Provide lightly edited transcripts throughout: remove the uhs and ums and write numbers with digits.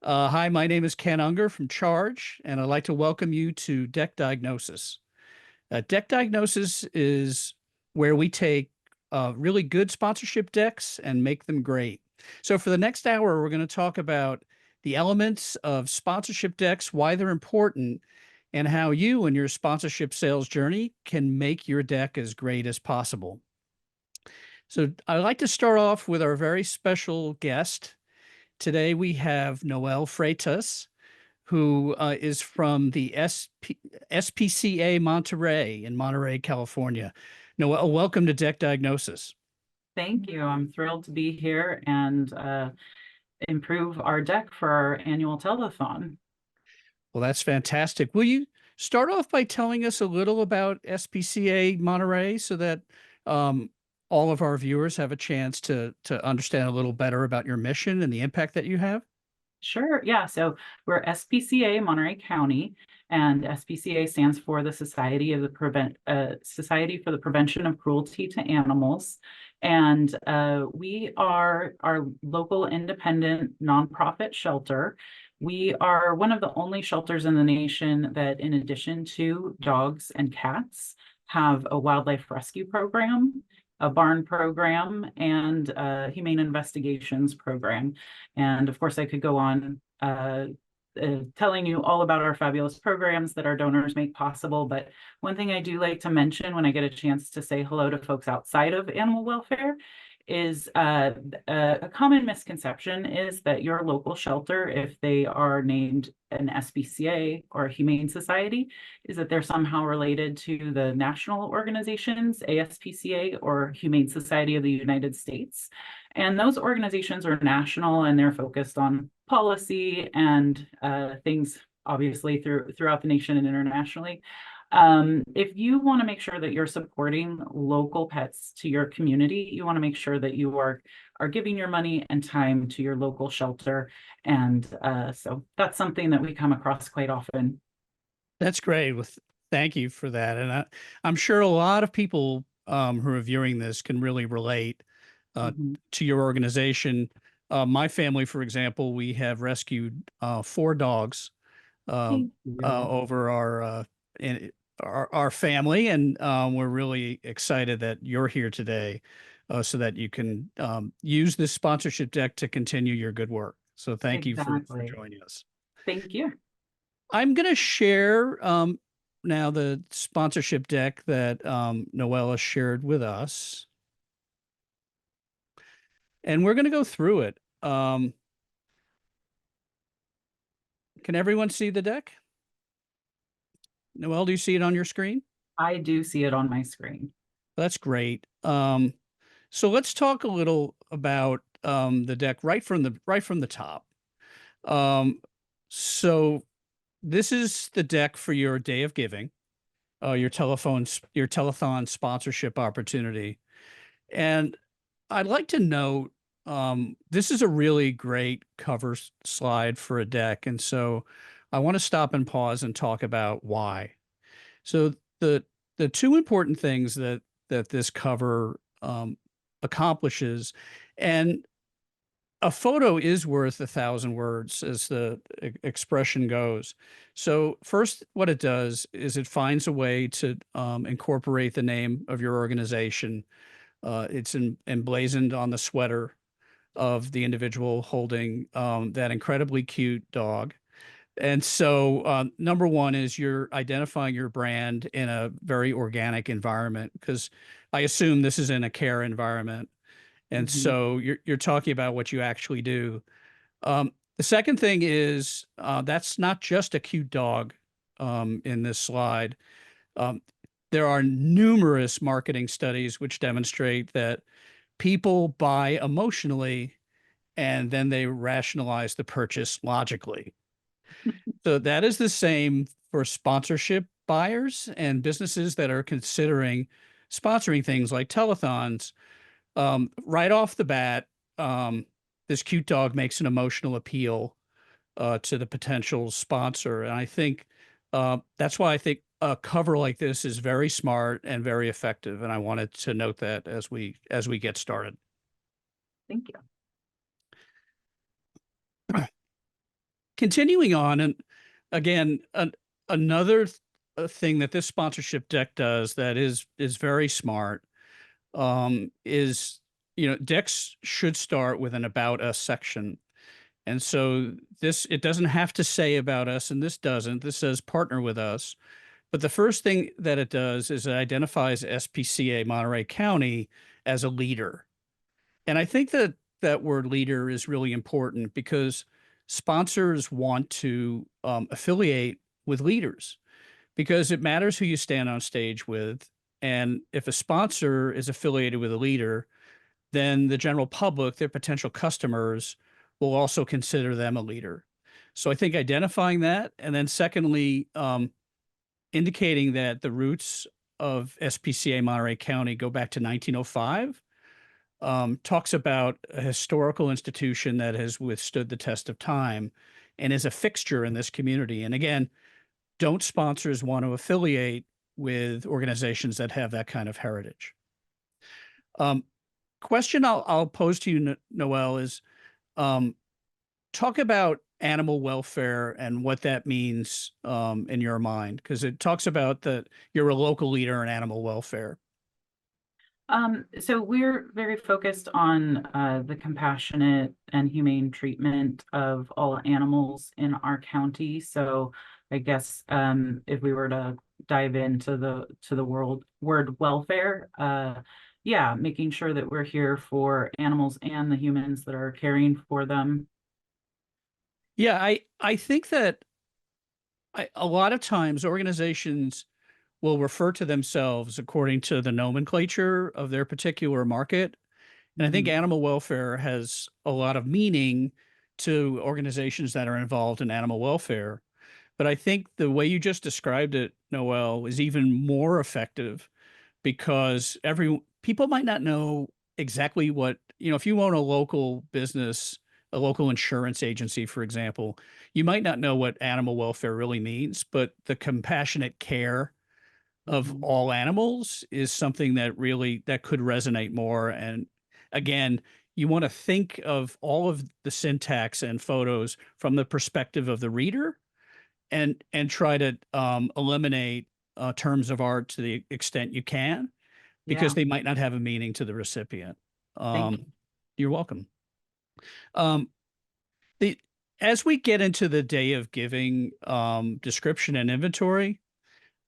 Hi, my name is Ken Unger from Charge, and I'd like to welcome you to Deck Diagnosis. Deck Diagnosis is where we take really good sponsorship decks and make them great. So, for the next hour, we're going to talk about the elements of sponsorship decks, why they're important, and how you and your sponsorship sales journey can make your deck as great as possible. So, I'd like to start off with our very special guest. Today, we have Noel Freitas, who is from the SPCA Monterey in Monterey, California. Noel, welcome to Deck Diagnosis. Thank you. I'm thrilled to be here and improve our deck for our annual telethon. Well, that's fantastic. Will you start off by telling us a little about SPCA Monterey so that um, all of our viewers have a chance to understand a little better about your mission and the impact that you have? Sure. Yeah. So we're SPCA Monterey County, and SPCA stands for the Society for the Prevention of Cruelty to Animals. And we are our local independent nonprofit shelter. We are one of the only shelters in the nation that, in addition to dogs and cats, have a wildlife rescue program, a barn program, and a humane investigations program. And of course, I could go on telling you all about our fabulous programs that our donors make possible. But one thing I do like to mention when I get a chance to say hello to folks outside of animal welfare is a common misconception is that your local shelter, if they are named an SPCA or a Humane Society, is that they're somehow related to the national organizations, ASPCA or Humane Society of the United States. And those organizations are national and they're focused on policy and things obviously throughout the nation and internationally. If you want to make sure that you're supporting local pets to your community, you want to make sure that you are giving your money and time to your local shelter. And so that's something that we come across quite often. That's great. Thank you for that. And I'm sure a lot of people who are viewing this can really relate Mhm. to your organization. My family, for example, we have rescued four dogs uh, Thank you. over our family, and we're really excited that you're here today, so that you can use this sponsorship deck to continue your good work. So thank you for Exactly. joining us. Thank you. I'm going to share now the sponsorship deck that Noella shared with us, and we're going to go through it. Can everyone see the deck? Noel, do you see it on your screen? I do see it on my screen. That's great. So let's talk a little about the deck right from the top. Um, so this is the deck for your Day of Giving, your telethon sponsorship opportunity. And I'd like to note this is a really great cover slide for a deck. And so I want to stop and pause and talk about why. So the two important things that this cover accomplishes, and a photo is worth 1,000 words, as the expression goes. So first, what it does is it finds a way to incorporate the name of your organization. It's emblazoned on the sweater of the individual holding that incredibly cute dog. And so, number one is you're identifying your brand in a very organic environment, because I assume this is in a care environment. And Mhm. so you're talking about what you actually do. The second thing is that's not just a cute dog in this slide. Um, there are numerous marketing studies which demonstrate that people buy emotionally and then they rationalize the purchase logically. So that is the same for sponsorship buyers and businesses that are considering sponsoring things like telethons. Right off the bat, this cute dog makes an emotional appeal to the potential sponsor, and I think that's why I think a cover like this is very smart and very effective. And I wanted to note that as we get started. Thank you. continuing on, and again, another thing that this sponsorship deck does that is very smart, is, decks should start with an about us section. And so this, it doesn't have to say about us, and this doesn't. This says partner with us. But the first thing that it does is it identifies SPCA Monterey County as a leader. And I think that that word leader is really important because sponsors want to affiliate with leaders because it matters who you stand on stage with. And if a sponsor is affiliated with a leader, then the general public, their potential customers, will also consider them a leader. So I think identifying that, and then secondly, indicating that the roots of SPCA Monterey County go back to 1905, talks about a historical institution that has withstood the test of time and is a fixture in this community. And again, don't sponsors want to affiliate with organizations that have that kind of heritage? Question I'll pose to you, Noel, is um, talk about animal welfare and what that means in your mind, because it talks about that you're a local leader in animal welfare. So we're very focused on the compassionate and humane treatment of all animals in our county. So I guess if we were to dive into the word welfare, yeah, making sure that we're here for animals and the humans that are caring for them. Yeah, I think that a lot of times organizations will refer to themselves according to the nomenclature of their particular market. And I think Mhm. animal welfare has a lot of meaning to organizations that are involved in animal welfare. But I think the way you just described it, Noel, is even more effective because every people might not know exactly what, if you own a local business, a local insurance agency, for example, you might not know what animal welfare really means, but the compassionate care of Mhm. all animals is something that really that could resonate more. And again, you want to think of all of the syntax and photos from the perspective of the reader and try to eliminate terms of art to the extent you can because Yeah, they might not have a meaning to the recipient. thank you. You're welcome. Um, the as we get into the day of giving description and inventory,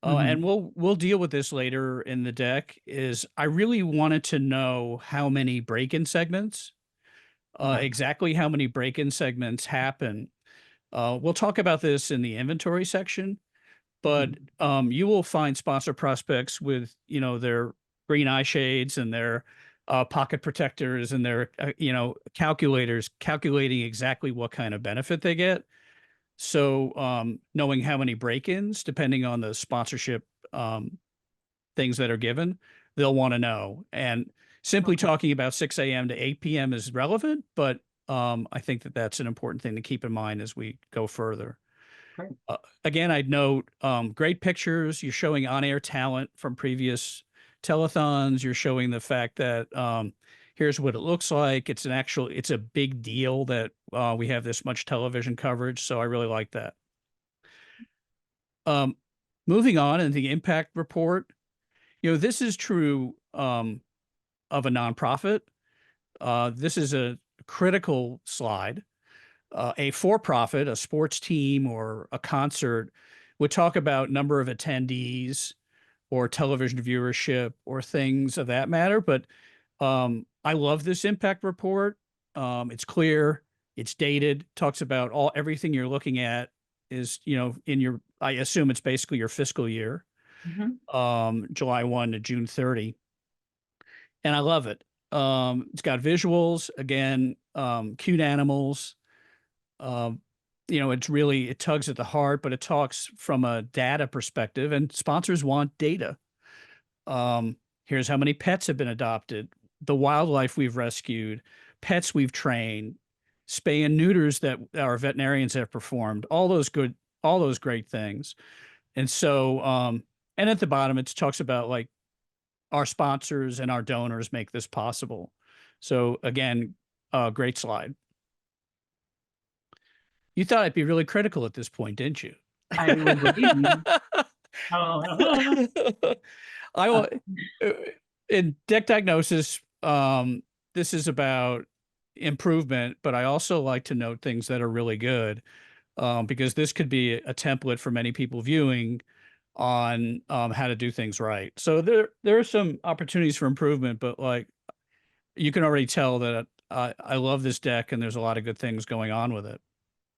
and Mhm. we'll deal with this later in the deck, is I really wanted to know how many break-in segments, Okay. exactly how many break-in segments happen. We'll talk about this in the inventory section, but Mhm. you will find sponsor prospects with, their green eye shades and their pocket protectors and their, calculators calculating exactly what kind of benefit they get. So knowing how many break-ins, depending on the sponsorship um, things that are given, they'll want to know. And simply Okay. talking about 6 a.m. to 8 p.m. is relevant, but I think that that's an important thing to keep in mind as we go further. Great. Again, I'd note great pictures. You're showing on-air talent from previous telethons. You're showing the fact that here's what it looks like. It's a big deal that we have this much television coverage. So I really like that. Um, moving on in the impact report, this is true of a nonprofit. This is a critical slide. A for-profit, a sports team or a concert would talk about number of attendees or television viewership or things of that matter. But I love this impact report. It's clear, it's dated, talks about everything you're looking at is, in your, I assume it's basically your fiscal year, Mhm. July 1 to June 30. And I love it. It's got visuals, again, cute animals. Um, it tugs at the heart, but it talks from a data perspective, and sponsors want data. Here's how many pets have been adopted, the wildlife we've rescued, pets we've trained, spay and neuters that our veterinarians have performed, all those great things. And so, and at the bottom, it talks about like our sponsors and our donors make this possible. So again, great slide. You thought I'd be really critical at this point, didn't you? I would believe. Oh, I uh, will in deck diagnosis, this is about improvement, but I also like to note things that are really good, because this could be a template for many people viewing on how to do things right. So there are some opportunities for improvement, but like you can already tell that I love this deck and there's a lot of good things going on with it.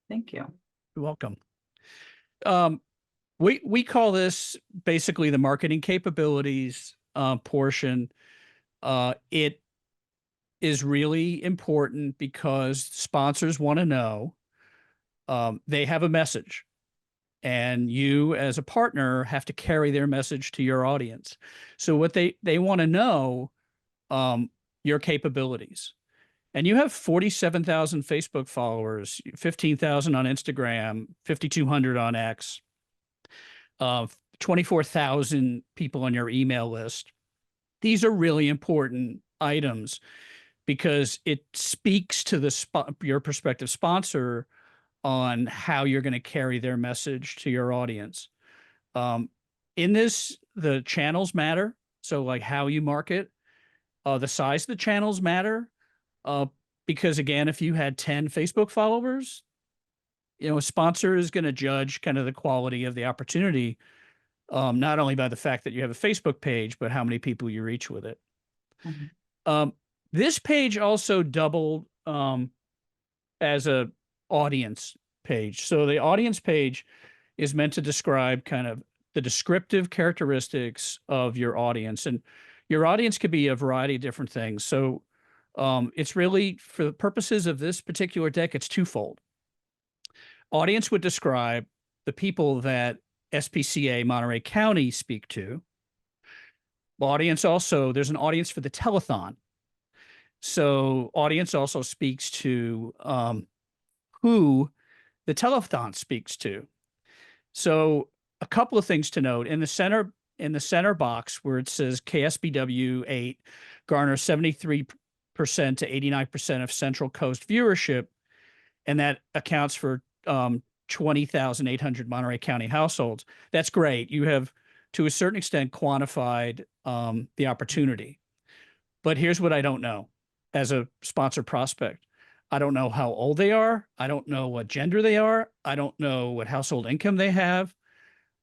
thank you. You're welcome. Um, we call this basically the marketing capabilities portion. It is really important because sponsors want to know they have a message, and you as a partner have to carry their message to your audience. So what they want to know your capabilities. And you have 47,000 Facebook followers, 15,000 on Instagram, 5,200 on X, 24,000 people on your email list. These are really important items because it speaks to your prospective sponsor on how you're going to carry their message to your audience. Um, in this, the channels matter. So, like how you market, the size of the channels matter. Uh, because again, if you had 10 Facebook followers, a sponsor is going to judge kind of the quality of the opportunity, not only by the fact that you have a Facebook page, but how many people you reach with it. Mhm. Um, this page also doubled as a audience page. So the audience page is meant to describe kind of the descriptive characteristics of your audience, and your audience could be a variety of different things. So it's really, for the purposes of this particular deck, it's twofold. Audience would describe the people that SPCA Monterey County speak to. Audience also, there's an audience for the telethon. So audience also speaks to who the telethon speaks to. So a couple of things to note in the center box where it says KSBW 8 garners 73% to 89% of Central Coast viewership, and that accounts for 20,800 Monterey County households. That's great. You have, to a certain extent, quantified the opportunity. But here's what I don't know as a sponsor prospect. I don't know how old they are. I don't know what gender they are. I don't know what household income they have.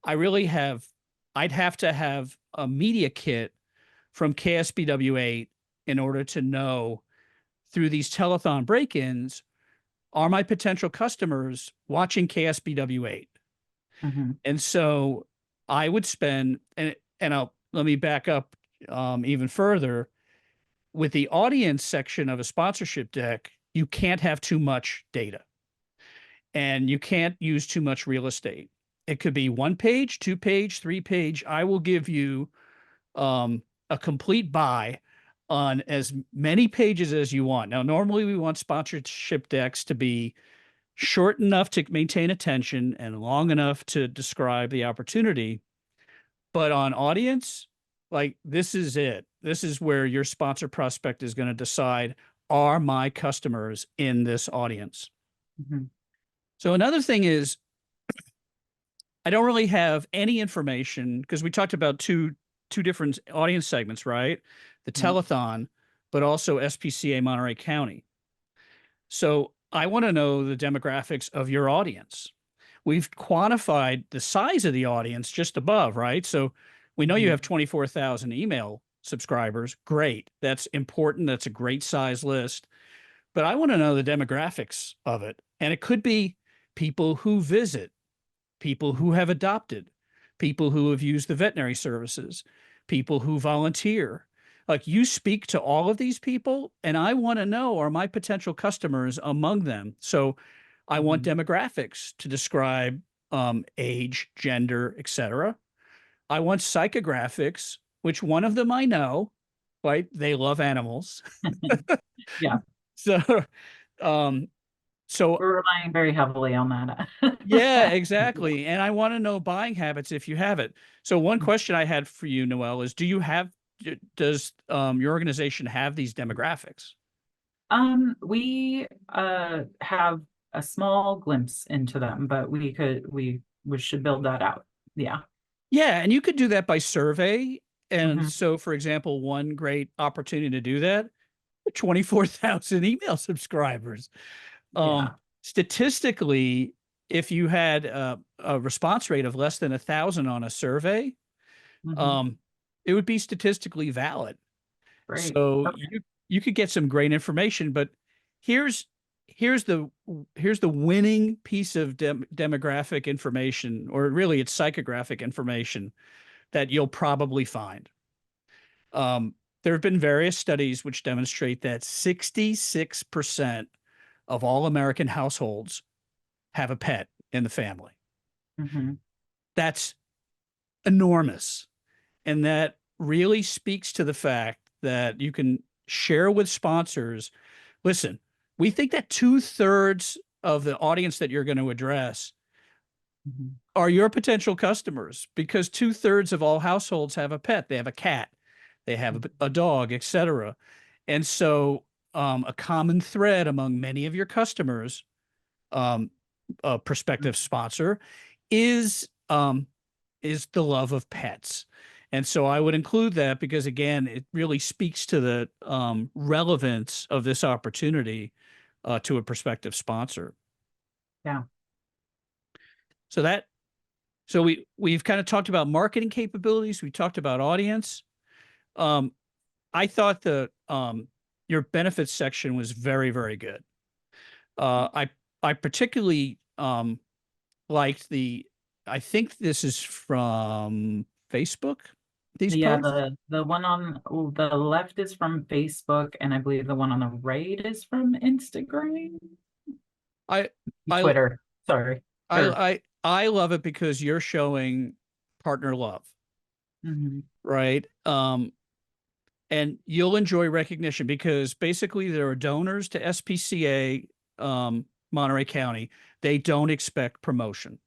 I'd have to have a media kit from KSBW8 in order to know through these telethon break ins, are my potential customers watching KSBW8? Mhm. And so I would spend, let me back up even further. With the audience section of a sponsorship deck, you can't have too much data and you can't use too much real estate. It could be 1 page, 2 page, 3 page. I will give you a complete buy on as many pages as you want. Now, normally we want sponsorship decks to be short enough to maintain attention and long enough to describe the opportunity. But on audience, like this is it. This is where your sponsor prospect is going to decide, are my customers in this audience? Mhm. So another thing is I don't really have any information because we talked about two different audience segments, right? The Yeah. telethon, but also SPCA Monterey County. So I want to know the demographics of your audience. We've quantified the size of the audience just above, right? So we know you have Mhm. 24,000 email subscribers. Great. That's important. That's a great size list. But I want to know the demographics of it. And it could be people who visit, people who have adopted, people who have used the veterinary services, people who volunteer. Like you speak to all of these people, and I want to know, are my potential customers among them? So I want Mhm. demographics to describe age, gender, etc. I want psychographics, which one of them I know, right? They love animals. Yeah, So, um, so we're relying very heavily on yeah, that. exactly. And I want to know buying habits if you have it. So one question I had for you, Noel, is does your organization have these demographics? We have a small glimpse into them, but we should build that out. Yeah. Yeah, and you could do that by survey. And Mhm. so, for example, one great opportunity to do that, 24,000 email subscribers. Yeah. Statistically, if you had a response rate of less than 1,000 on a survey, Mhm. um, it would be statistically valid. Great. So Okay. you could get some great information, but here's here's the here's the winning piece of demographic information, or really it's psychographic information that you'll probably find. Um, there have been various studies which demonstrate that 66% of all American households have a pet in the family. Mhm. That's enormous. And that really speaks to the fact that you can share with sponsors. Listen, we think that 2/3 of the audience that you're going to address Mhm. are your potential customers, because 2/3 of all households have a pet. They have a cat, they have a dog, etc. And so, a common thread among many of your customers, um, a prospective sponsor, is is the love of pets. And so I would include that because, again, it really speaks to the relevance of this opportunity to a prospective sponsor. Yeah. So that so we've kind of talked about marketing capabilities. We talked about audience. Um, I thought the your benefits section was very, very good. I particularly liked the. I think this is from Facebook. These Yeah, posts. the one on the left is from Facebook, and I believe the one on the right is from Instagram. I I Twitter. Sorry. Or I love it because you're showing partner love, mhm. right? And you'll enjoy recognition because basically there are donors to SPCA Monterey County. They don't expect promotion,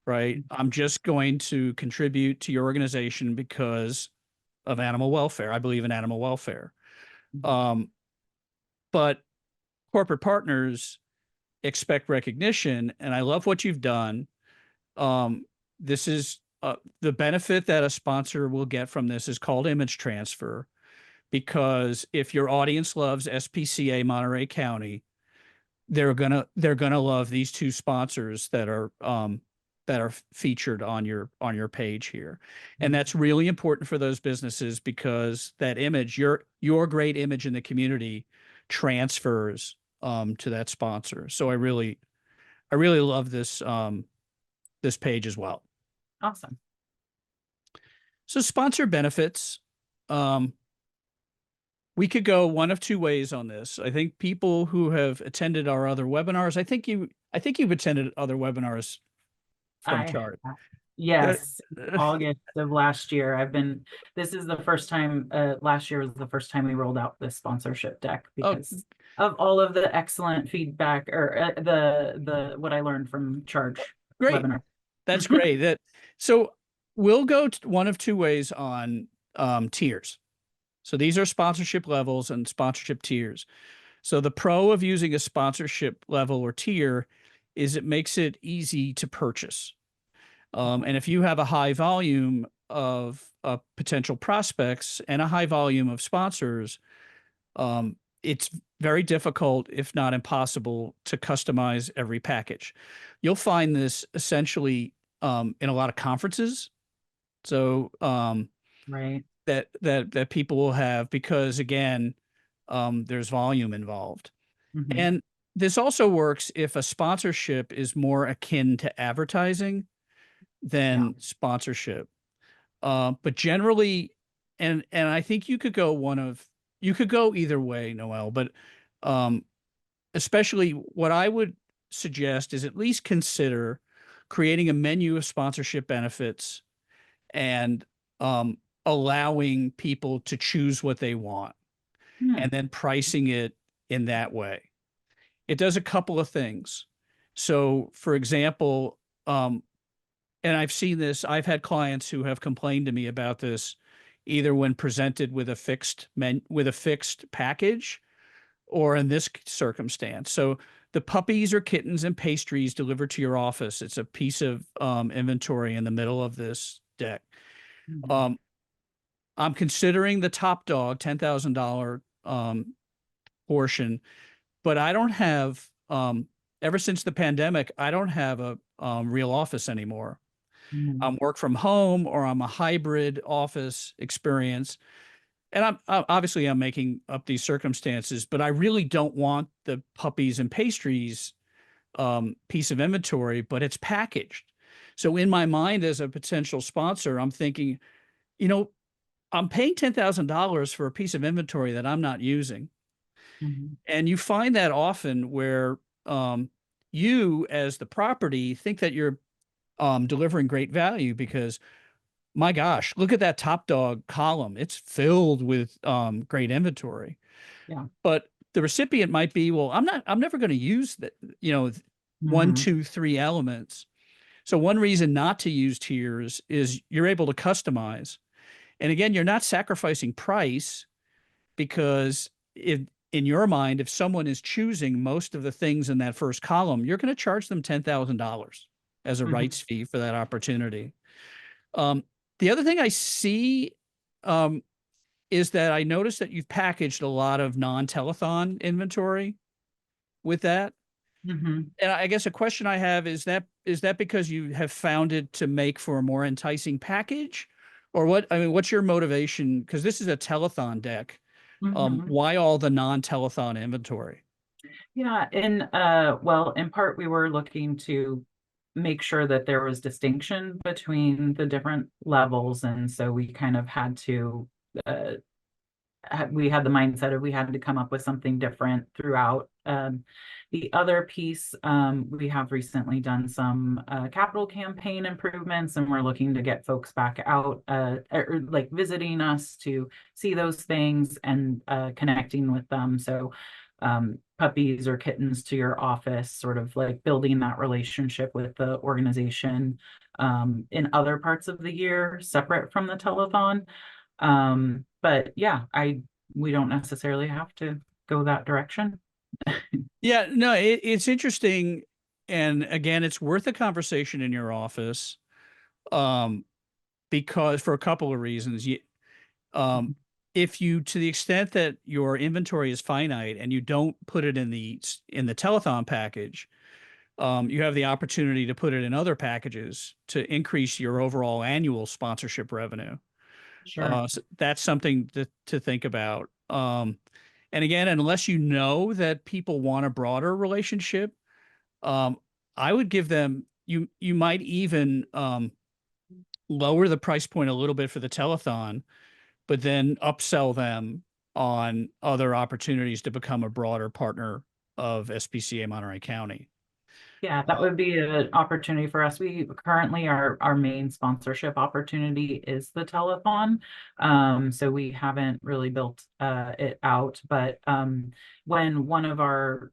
right? I'm just going to contribute to your organization because of animal welfare. I believe in animal welfare. Um, but corporate partners expect recognition, and I love what you've done. Um, this is the benefit that a sponsor will get from this is called image transfer, because if your audience loves SPCA Monterey County, they're gonna love these two sponsors that are featured on your page here. And that's really important for those businesses because that image, your great image in the community, transfers to that sponsor. So I really love this page as well. Awesome. So sponsor benefits. Um, we could go one of two ways on this. I think people who have attended our other webinars, I think you've attended other webinars from I Chart. Uh, Yes, August of last year. This is the first time, last year was the first time we rolled out this sponsorship deck oh, because of all of the excellent feedback or what I learned from Charge great. webinar. That's great. So we'll go one of two ways on tiers. So these are sponsorship levels and sponsorship tiers. So the pro of using a sponsorship level or tier is it makes it easy to purchase. And if you have a high volume of potential prospects and a high volume of sponsors, it's very difficult, if not impossible, to customize every package. You'll find this essentially in a lot of conferences. So Right. that people will have because again, there's volume involved. Hmm. And this also works if a sponsorship is more akin to advertising Yeah. than sponsorship. But generally, and I think you could go either way, Noel, but um, especially what I would suggest is at least consider creating a menu of sponsorship benefits and um, allowing people to choose what they want Hmm. and then pricing it in that way. It does a couple of things. So, for example, and I've seen this, I've had clients who have complained to me about this either when presented with a fixed package or in this circumstance. So the puppies or kittens and pastries delivered to your office. It's a piece of inventory in the middle of this deck. Mhm. Um, I'm considering the top dog $10,000 portion, but I don't have ever since the pandemic, I don't have a real office anymore. Mhm. I'm work from home or I'm a hybrid office experience. And obviously I'm making up these circumstances, but I really don't want the puppies and pastries piece of inventory, but it's packaged. So in my mind as a potential sponsor, I'm thinking, you know, I'm paying $10,000 for a piece of inventory that I'm not using. Mhm. And you find that often where you, as the property, think that you're delivering great value because, my gosh, look at that top dog column. It's filled with great inventory. Yeah. But the recipient might be, well, I'm never going to use that, one, Mhm. two, three elements. So one reason not to use tiers is you're able to customize. And again, you're not sacrificing price because if in your mind, if someone is choosing most of the things in that first column, you're going to charge them $10,000 as a Mhm. rights fee for that opportunity. Um, the other thing I see um, is that I noticed that you've packaged a lot of non-telethon inventory with that. Mhm. And I guess a question I have is that because you have found it to make for a more enticing package, or what? I mean, what's your motivation? Because this is a telethon deck. Mhm. Why all the non-telethon inventory? Yeah, well, in part, we were looking to make sure that there was distinction between the different levels, and so we kind of had to, uh, we had the mindset of we had to come up with something different throughout. The other piece, we have recently done some capital campaign improvements, and we're looking to get folks back out, or like visiting us to see those things and connecting with them. So puppies or kittens to your office, sort of like building that relationship with the organization in other parts of the year, separate from the telethon. But yeah, we don't necessarily have to go that direction. Yeah, no, it's interesting, and again, it's worth a conversation in your office, um, because for a couple of reasons. Um, if you, to the extent that your inventory is finite and you don't put it in the telethon package, you have the opportunity to put it in other packages to increase your overall annual sponsorship revenue. Sure. So that's something to think about. And again, unless you know that people want a broader relationship, um, I would give them you might even lower the price point a little bit for the telethon, but then upsell them on other opportunities to become a broader partner of SPCA Monterey County. Yeah, that would be an opportunity for us. We currently, our main sponsorship opportunity is the telethon. So we haven't really built it out, but when one of our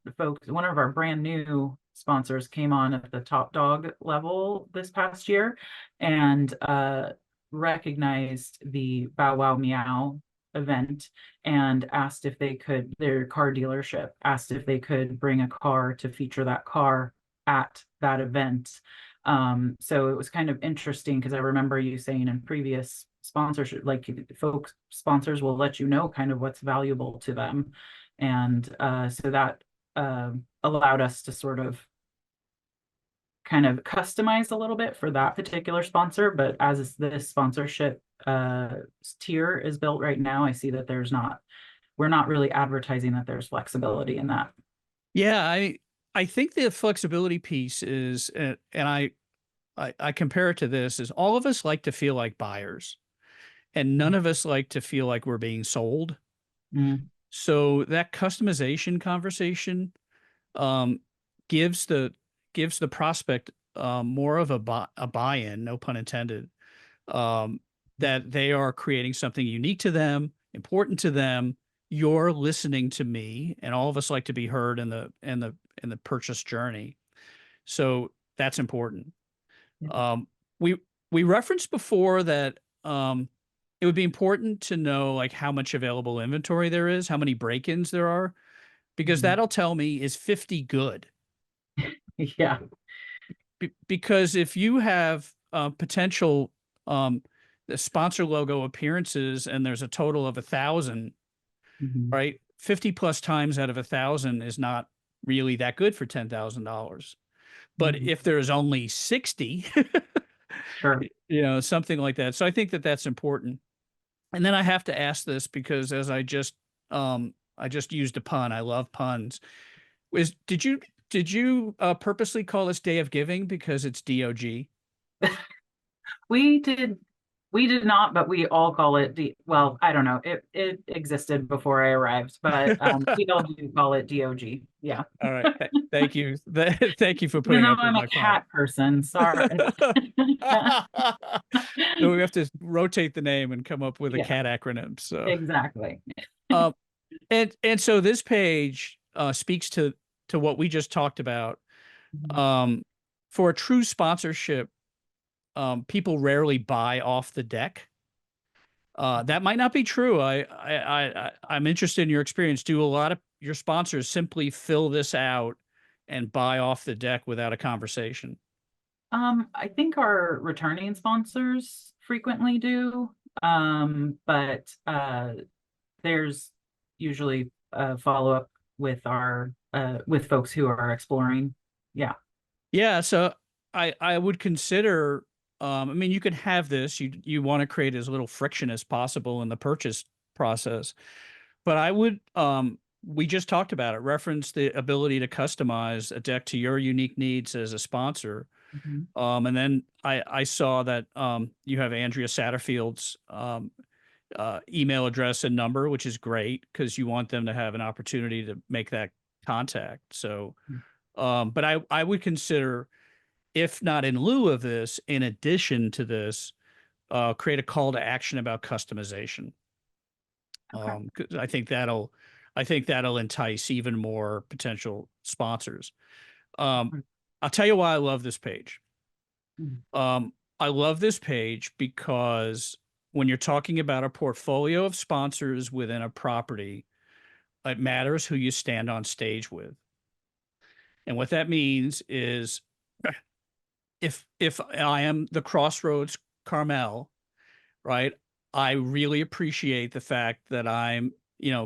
brand new sponsors came on at the top dog level this past year and recognized the Bow Wow Meow event and asked if they could, their car dealership asked if they could bring a car to feature that car at that event. So it was kind of interesting because I remember you saying in previous sponsorship, like folks, sponsors will let you know kind of what's valuable to them. And so that allowed us to sort of kind of customize a little bit for that particular sponsor. But as this sponsorship tier is built right now, I see that we're not really advertising that there's flexibility in that. Yeah, I think the flexibility piece is, and I compare it to this, is all of us like to feel like buyers, and none of us like to feel like we're being sold. Mm, So that customization conversation um, gives the gives the prospect more of a buy-in, no pun intended, um, that they are creating something unique to them, important to them. You're listening to me, and all of us like to be heard in the purchase journey. So that's important. yeah. Um, we we referenced before that it would be important to know like how much available inventory there is, how many break-ins there are. because Mhm. that'll tell me is 50 good. Yeah. Because if you have potential um, the sponsor logo appearances and there's a total of 1,000, Mhm. right? 50 plus times out of 1,000 is not really that good for $10,000. But Mhm. if there's only 60, Sure. something like that. So I think that that's important. And then I have to ask this because as I just used a pun. I love puns. Was did you purposely call this Day of Giving because it's DOG? We did we did not, but we all call it well, I don't know. It existed before I arrived, but we all do call it DOG. Yeah. All right. Thank you. Thank you for Even putting though up with I'm a my pun. cat person, sorry. So we have to rotate the name and come up with a Yeah, cat acronym. So, exactly. um, and so this page speaks to what we just talked about. Mhm. Um, for a true sponsorship, people rarely buy off the deck. That might not be true. I'm interested in your experience. Do a lot of your sponsors simply fill this out and buy off the deck without a conversation? I think our returning sponsors frequently do, but there's usually a follow-up with our with folks who are exploring. Yeah. Yeah, so I would consider I mean you can have this. You want to create as little friction as possible in the purchase process. But I would we just talked about it, reference the ability to customize a deck to your unique needs as a sponsor. Mhm. And then I saw that you have Andrea Satterfield's email address and number, which is great because you want them to have an opportunity to make that contact. So but I would consider, if not in lieu of this, in addition to this, create a call to action about customization. Okay. 'Cause I think that'll entice even more potential sponsors. Um, I'll tell you why I love this page. Mhm. I love this page because when you're talking about a portfolio of sponsors within a property, it matters who you stand on stage with. And what that means is if I am the Crossroads Carmel, right? I really appreciate the fact that I'm,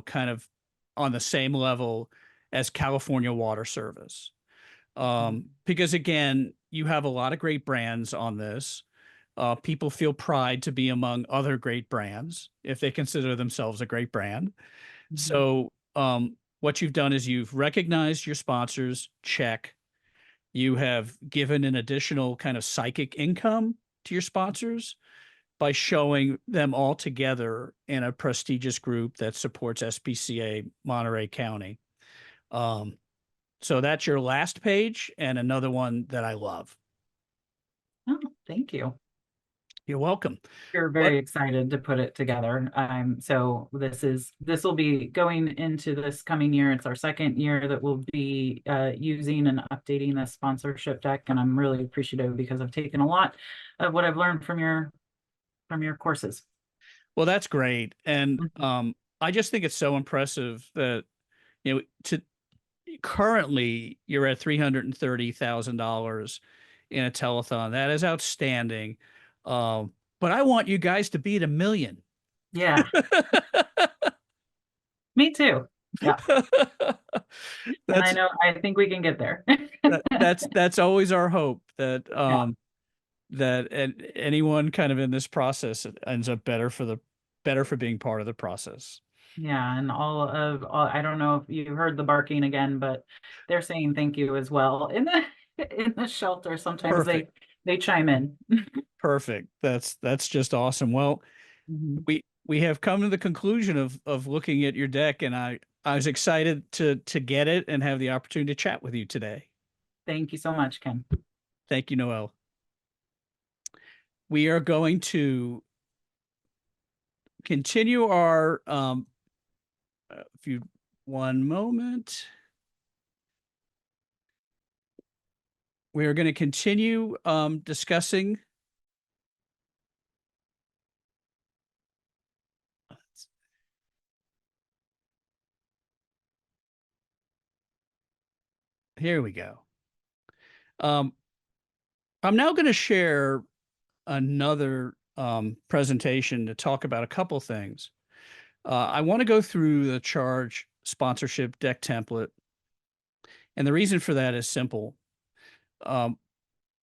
kind of on the same level as California Water Service. Because again, you have a lot of great brands on this. People feel pride to be among other great brands if they consider themselves a great brand. Mhm. So, what you've done is you've recognized your sponsors, check. You have given an additional kind of psychic income to your sponsors by showing them all together in a prestigious group that supports SPCA Monterey County. Um, so that's your last page and another one that I love. Oh, thank you. You're welcome. We're What? very excited to put it together. So this will be going into this coming year. It's our second year that we'll be using and updating the sponsorship deck, and I'm really appreciative because I've taken a lot of what I've learned from your courses. Well, that's great. And Mhm. I just think it's so impressive that, to currently you're at $330,000 in a telethon. That is outstanding. But I want you guys to beat 1 million. Yeah, me too. Yeah, and That's I think we can get there. that's always our hope that Yeah. anyone kind of in this process ends up better for being part of the process. Yeah, and I don't know if you heard the barking again, but they're saying thank you as well in the in the shelter. Sometimes Perfect. they chime in. Perfect. That's just awesome. Well, Mhm. we have come to the conclusion of looking at your deck, and I was excited to get it and have the opportunity to chat with you today. Thank you so much, Ken. Thank you, Noel. We are going to continue our if you one moment. We are going to continue discussing Here we go. Um, I'm now going to share another presentation to talk about a couple things. I want to go through the charge sponsorship deck template. And the reason for that is simple. Um,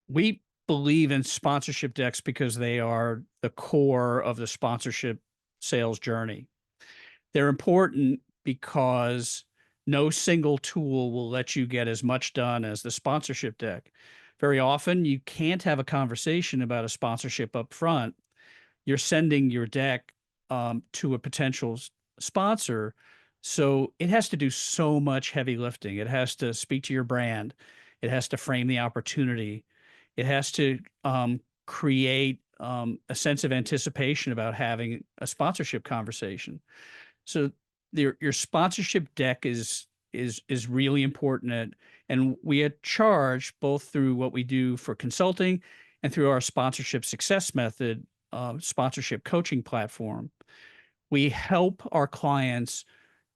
we believe in sponsorship decks because they are the core of the sponsorship sales journey. They're important because no single tool will let you get as much done as the sponsorship deck. Very often, you can't have a conversation about a sponsorship up front. You're sending your deck to a potential sponsor. So it has to do so much heavy lifting. It has to speak to your brand. It has to frame the opportunity. It has to create a sense of anticipation about having a sponsorship conversation. So your sponsorship deck is really important, and we charge both through what we do for consulting and through our sponsorship success method, sponsorship coaching platform. We help our clients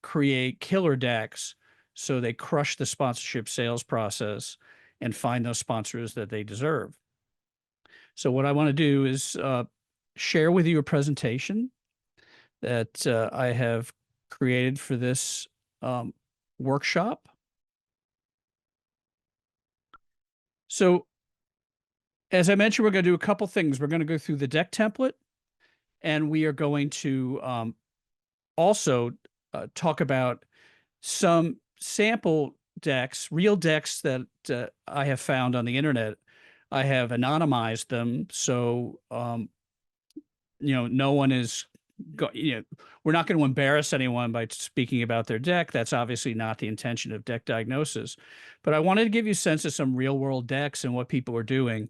create killer decks so they crush the sponsorship sales process and find those sponsors that they deserve. So what I want to do is share with you a presentation that I have created for this workshop. So as I mentioned, we're going to do a couple things. We're going to go through the deck template, and we are going to also talk about some sample decks, real decks that I have found on the internet. I have anonymized them, so no one is we're not going to embarrass anyone by speaking about their deck. That's obviously not the intention of deck diagnosis. But I wanted to give you a sense of some real world decks and what people are doing.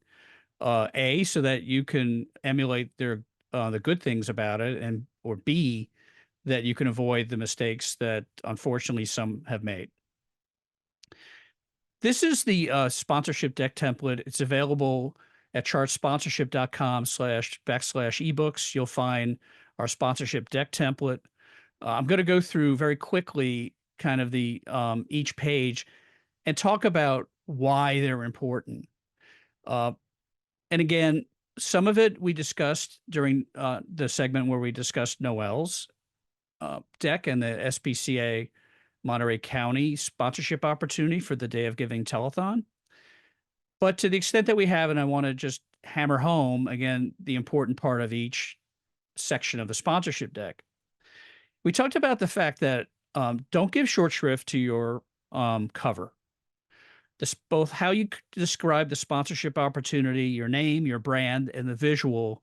So that you can emulate the good things about it, and or B, that you can avoid the mistakes that unfortunately some have made. This is the sponsorship deck template. It's available at chartsponsorship.com/ebooks. You'll find our sponsorship deck template. I'm going to go through very quickly kind of the each page and talk about why they're important. And again, some of it we discussed during the segment where we discussed Noel's deck and the SPCA Monterey County sponsorship opportunity for the Day of Giving Telethon. But to the extent that we have, and I want to just hammer home again the important part of each section of the sponsorship deck. We talked about the fact that don't give short shrift to your cover. This both how you describe the sponsorship opportunity, your name, your brand, and the visual.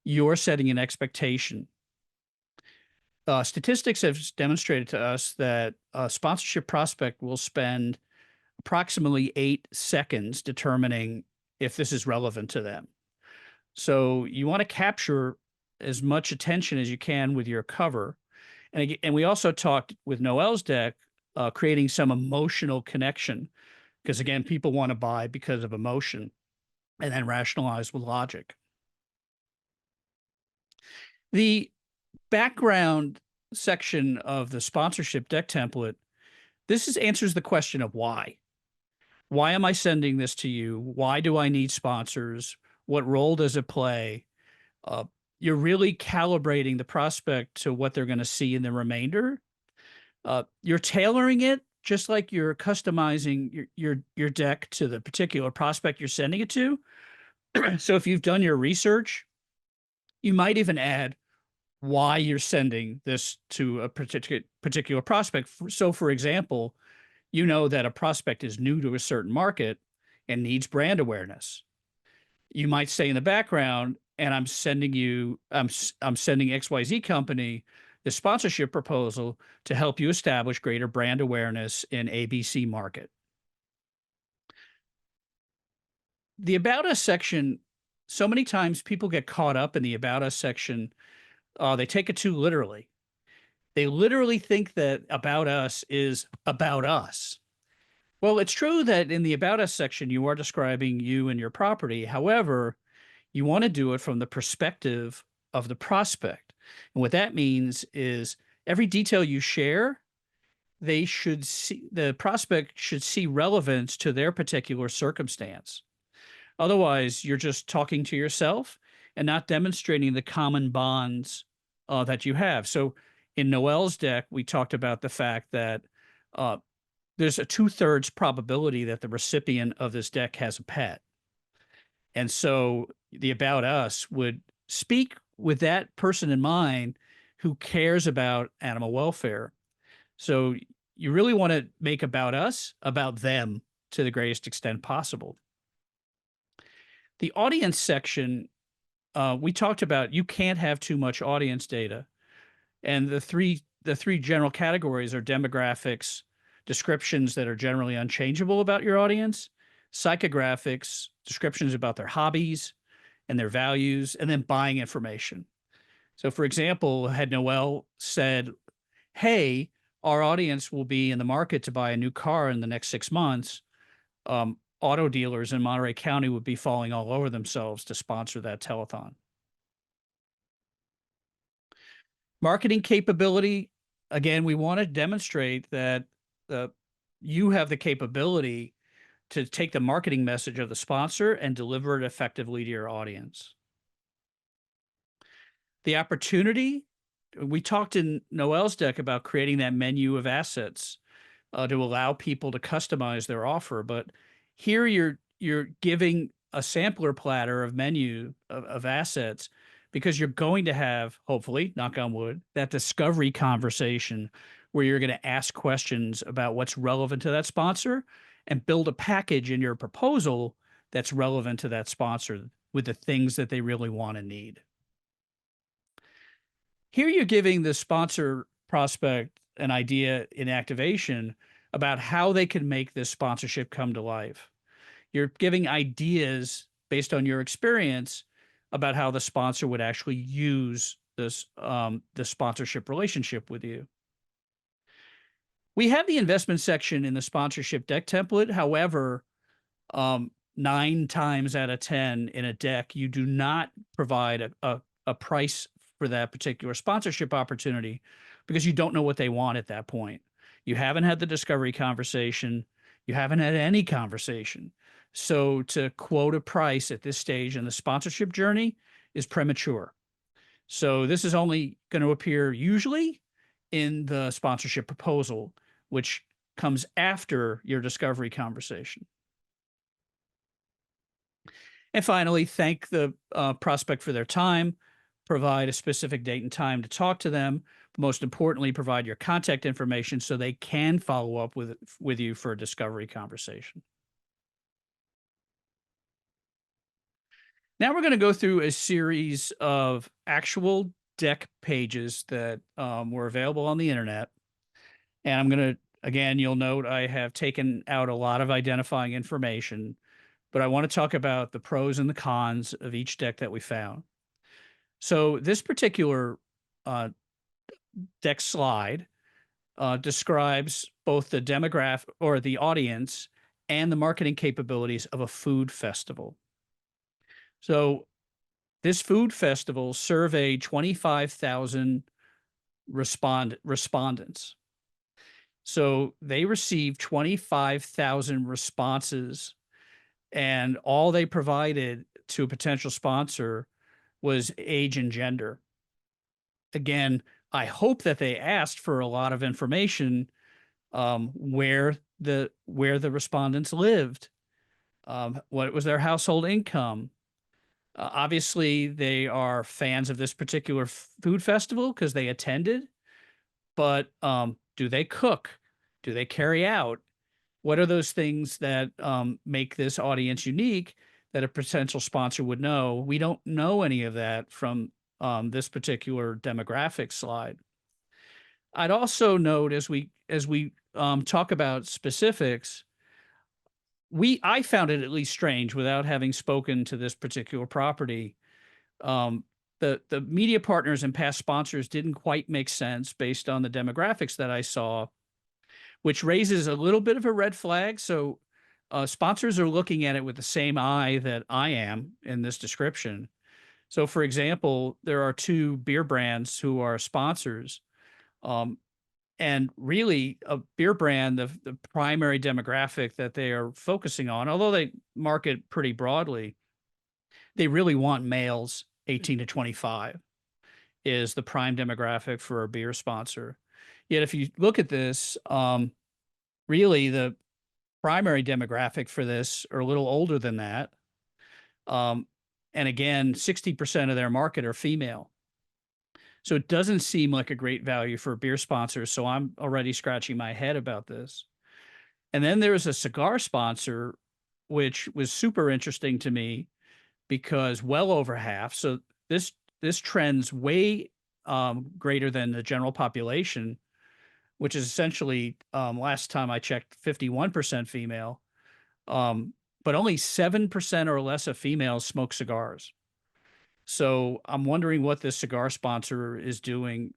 You're setting an expectation. Statistics have demonstrated to us that a sponsorship prospect will spend approximately 8 seconds determining if this is relevant to them. So you want to capture as much attention as you can with your cover. And we also talked with Noel's deck, creating some emotional connection, because again, people want to buy because of emotion and then rationalize with logic. The background section of the sponsorship deck template, answers the question of why. Why am I sending this to you? Why do I need sponsors? What role does it play? You're really calibrating the prospect to what they're going to see in the remainder. You're tailoring it just like you're customizing your deck to the particular prospect you're sending it to. So if you've done your research, you might even add why you're sending this to a particular prospect. So for example, you know that a prospect is new to a certain market and needs brand awareness. You might say in the background, and I'm sending XYZ company the sponsorship proposal to help you establish greater brand awareness in ABC market. The About Us section, so many times people get caught up in the About Us section. They take it too literally. They literally think that About Us is about us. Well, it's true that in the About Us section, you are describing you and your property. However, you want to do it from the perspective of the prospect. And what that means is every detail you share the prospect should see relevance to their particular circumstance. Otherwise, you're just talking to yourself and not demonstrating the common bonds that you have. So in Noel's deck, we talked about the fact that uh, there's a 2/3 probability that the recipient of this deck has a pet. And so the About Us would speak with that person in mind who cares about animal welfare. So you really want to make About Us about them to the greatest extent possible. The audience section, we talked about you can't have too much audience data. And the three general categories are demographics, descriptions that are generally unchangeable about your audience, psychographics, descriptions about their hobbies and their values, and then buying information. So, for example, had Noel said, "Hey, our audience will be in the market to buy a new car in the next 6 months," auto dealers in Monterey County would be falling all over themselves to sponsor that telethon. Marketing capability, again, we want to demonstrate that uh, you have the capability to take the marketing message of the sponsor and deliver it effectively to your audience. The opportunity, we talked in Noel's deck about creating that menu of assets to allow people to customize their offer. But here you're giving a sampler platter of menu of assets because you're going to have, hopefully, knock on wood, that discovery conversation where you're going to ask questions about what's relevant to that sponsor and build a package in your proposal that's relevant to that sponsor with the things that they really want and need. Here you're giving the sponsor prospect an idea in activation about how they can make this sponsorship come to life. You're giving ideas based on your experience about how the sponsor would actually use the sponsorship relationship with you. We have the investment section in the sponsorship deck template. However, 9 times out of 10 in a deck, you do not provide a price for that particular sponsorship opportunity because you don't know what they want at that point. You haven't had the discovery conversation. You haven't had any conversation. So to quote a price at this stage in the sponsorship journey is premature. So this is only going to appear usually in the sponsorship proposal, which comes after your discovery conversation. And finally, thank the prospect for their time, provide a specific date and time to talk to them. Most importantly, provide your contact information so they can follow up with you for a discovery conversation. Now we're going to go through a series of actual deck pages that were available on the internet. And I'm going to, again, you'll note I have taken out a lot of identifying information, but I want to talk about the pros and the cons of each deck that we found. So this particular uh, deck slide describes both the demographic or the audience and the marketing capabilities of a food festival. So this food festival surveyed 25,000 respondents. So they received 25,000 responses, and all they provided to a potential sponsor was age and gender. Again, I hope that they asked for a lot of information, where the respondents lived, what was their household income. Obviously, they are fans of this particular food festival because they attended. But do they cook? Do they carry out? What are those things that make this audience unique that a potential sponsor would know? We don't know any of that from this particular demographic slide. I'd also note as we talk about specifics, I found it at least strange without having spoken to this particular property. Um, the media partners and past sponsors didn't quite make sense based on the demographics that I saw, which raises a little bit of a red flag. So sponsors are looking at it with the same eye that I am in this description. So, for example, there are two beer brands who are sponsors. Um, And really, a beer brand, the primary demographic that they are focusing on, although they market pretty broadly, they really want males 18 to 25 is the prime demographic for a beer sponsor. Yet, if you look at this, really the primary demographic for this are a little older than that. Um, and again, 60% of their market are female. So it doesn't seem like a great value for beer sponsors. So I'm already scratching my head about this. And then there's a cigar sponsor, which was super interesting to me because well over half. So this this trend's way greater than the general population, which is essentially last time I checked 51% female. But only 7% or less of females smoke cigars. So I'm wondering what this cigar sponsor is doing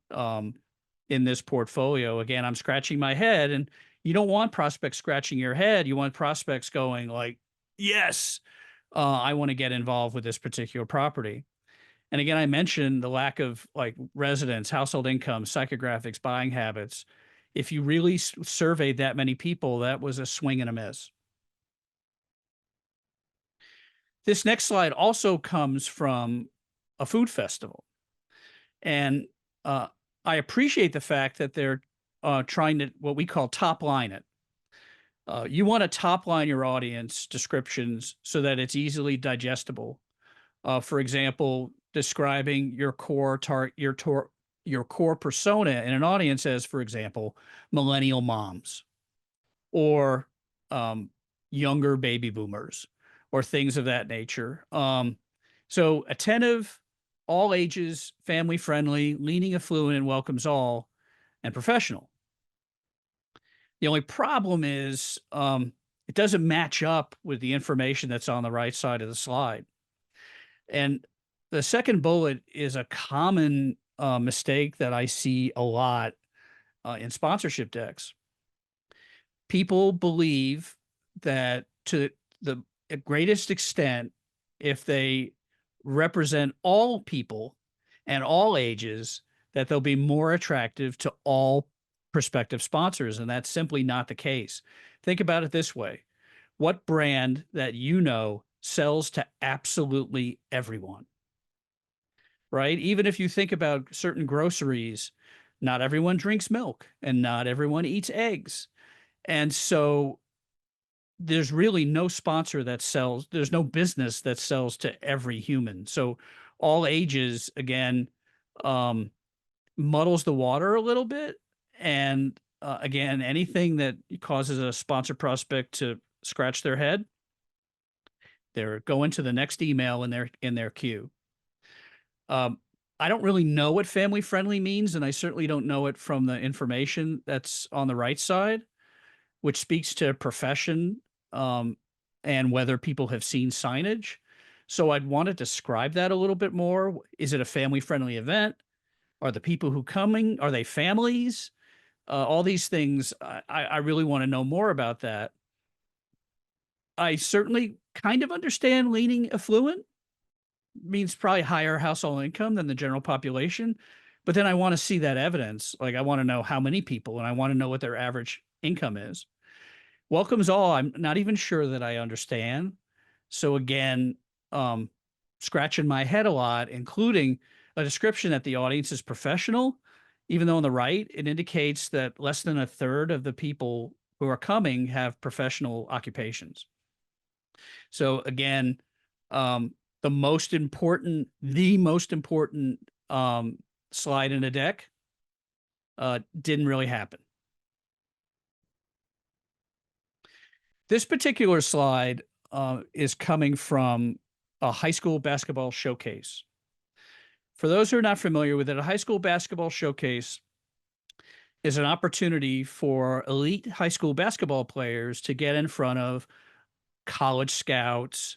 in this portfolio. Again, I'm scratching my head, and you don't want prospects scratching your head. You want prospects going like, yes, I want to get involved with this particular property. And again, I mentioned the lack of like residence, household income, psychographics, buying habits. If you really surveyed that many people, that was a swing and a miss. This next slide also comes from a food festival. And I appreciate the fact that they're trying to what we call top line it. You want to top line your audience descriptions so that it's easily digestible. For example, describing your your core persona in an audience as, for example, millennial moms or younger baby boomers or things of that nature. So attentive, all ages, family friendly, leaning affluent and welcomes all, and professional. The only problem is it doesn't match up with the information that's on the right side of the slide. And the second bullet is a common mistake that I see a lot in sponsorship decks. People believe that to the greatest extent, if they represent all people and all ages, that they'll be more attractive to all prospective sponsors. And that's simply not the case. Think about it this way. What brand that you know sells to absolutely everyone, right? Even if you think about certain groceries, not everyone drinks milk and not everyone eats eggs. And so there's really no sponsor that sells, there's no business that sells to every human. So all ages, again, muddles the water a little bit. And again, anything that causes a sponsor prospect to scratch their head, they're going to the next email in their queue. I don't really know what family friendly means, and I certainly don't know it from the information that's on the right side, which speaks to profession and whether people have seen signage. So I'd want to describe that a little bit more. Is it a family friendly event? Are the people who coming, are they families? All these things, I really want to know more about that. I certainly kind of understand leaning affluent means probably higher household income than the general population. But then I want to see that evidence. Like I want to know how many people and I want to know what their average income is. Welcomes all, I'm not even sure that I understand. So again, scratching my head a lot, including a description that the audience is professional, even though on the right, it indicates that less than a third of the people who are coming have professional occupations. So again, the most important slide in a deck didn't really happen. This particular slide is coming from a high school basketball showcase. For those who are not familiar with it, a high school basketball showcase is an opportunity for elite high school basketball players to get in front of college scouts,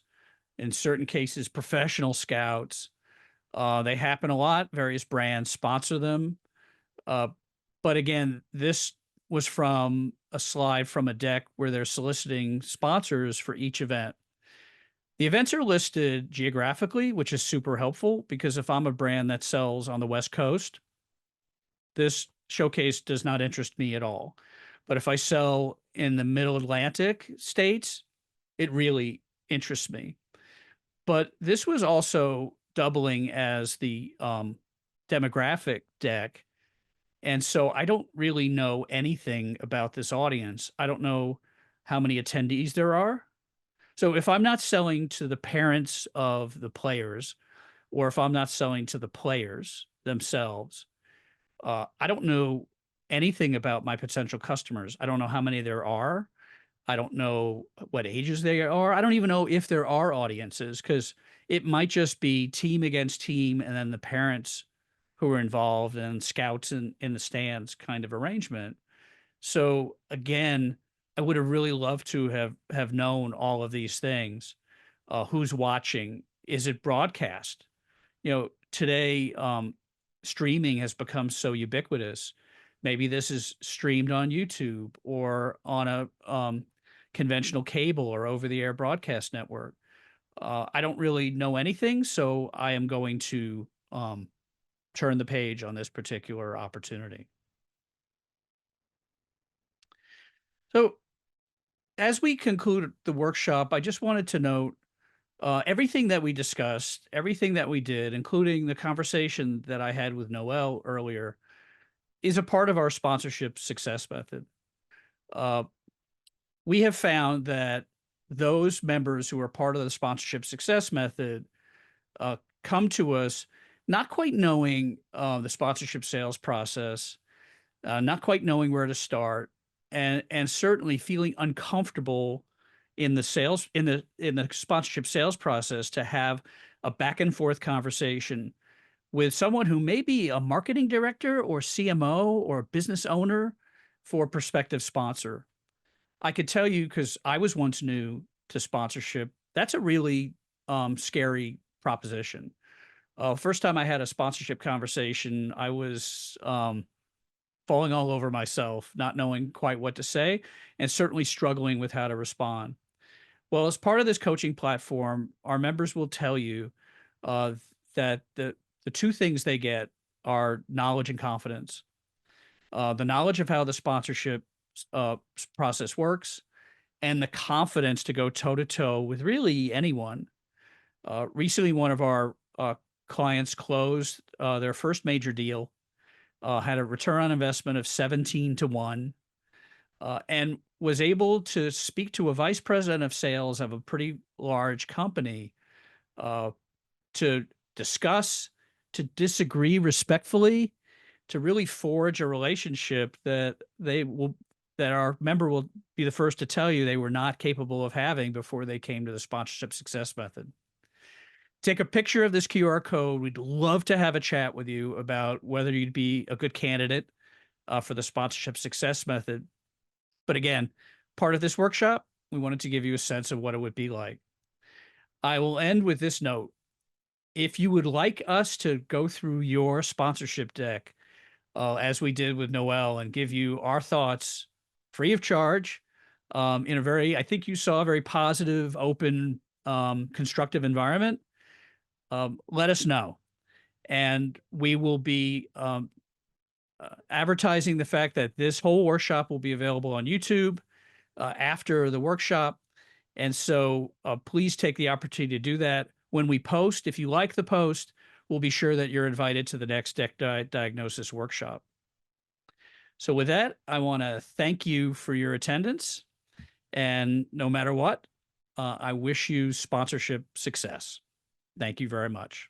in certain cases, professional scouts. They happen a lot. Various brands sponsor them. But again, this was from a slide from a deck where they're soliciting sponsors for each event. The events are listed geographically, which is super helpful because if I'm a brand that sells on the West Coast, this showcase does not interest me at all. But if I sell in the middle Atlantic states, it really interests me. But this was also doubling as the demographic deck. And so I don't really know anything about this audience. I don't know how many attendees there are. So if I'm not selling to the parents of the players, or if I'm not selling to the players themselves, I don't know anything about my potential customers. I don't know how many there are. I don't know what ages they are. I don't even know if there are audiences because it might just be team against team and then the parents who are involved and scouts in the stands kind of arrangement. So again, I would have really loved to have known all of these things. Who's watching? Is it broadcast? Today, streaming has become so ubiquitous. Maybe this is streamed on YouTube or on a conventional cable or over the air broadcast network. I don't really know anything, so I am going to turn the page on this particular opportunity. So, as we conclude the workshop, I just wanted to note everything that we discussed, everything that we did, including the conversation that I had with Noel earlier, is a part of our sponsorship success method. Uh, we have found that those members who are part of the sponsorship success method come to us not quite knowing the sponsorship sales process, not quite knowing where to start, and certainly feeling uncomfortable in the sponsorship sales process to have a back and forth conversation with someone who may be a marketing director or CMO or business owner for a prospective sponsor. I could tell you because I was once new to sponsorship. That's a really scary proposition. First time I had a sponsorship conversation, I was falling all over myself, not knowing quite what to say, and certainly struggling with how to respond. Well, as part of this coaching platform, our members will tell you uh, that the two things they get are knowledge and confidence. The knowledge of how the sponsorship uh, process works, and the confidence to go toe to toe with really anyone. Recently, one of our clients closed their first major deal, had a return on investment of 17 to 1, and was able to speak to a vice president of sales of a pretty large company uh, to discuss, to disagree respectfully, to really forge a relationship that our member will be the first to tell you they were not capable of having before they came to the sponsorship success method. Take a picture of this QR code. We'd love to have a chat with you about whether you'd be a good candidate for the sponsorship success method. But again, part of this workshop, we wanted to give you a sense of what it would be like. I will end with this note. If you would like us to go through your sponsorship deck, as we did with Noel, and give you our thoughts free of charge, in a very, I think you saw a very positive, open, constructive environment, let us know. And we will be advertising the fact that this whole workshop will be available on YouTube after the workshop. And so please take the opportunity to do that. When we post, if you like the post, we'll be sure that you're invited to the next deck diagnosis workshop. So with that, I want to thank you for your attendance. And no matter what, I wish you sponsorship success. Thank you very much.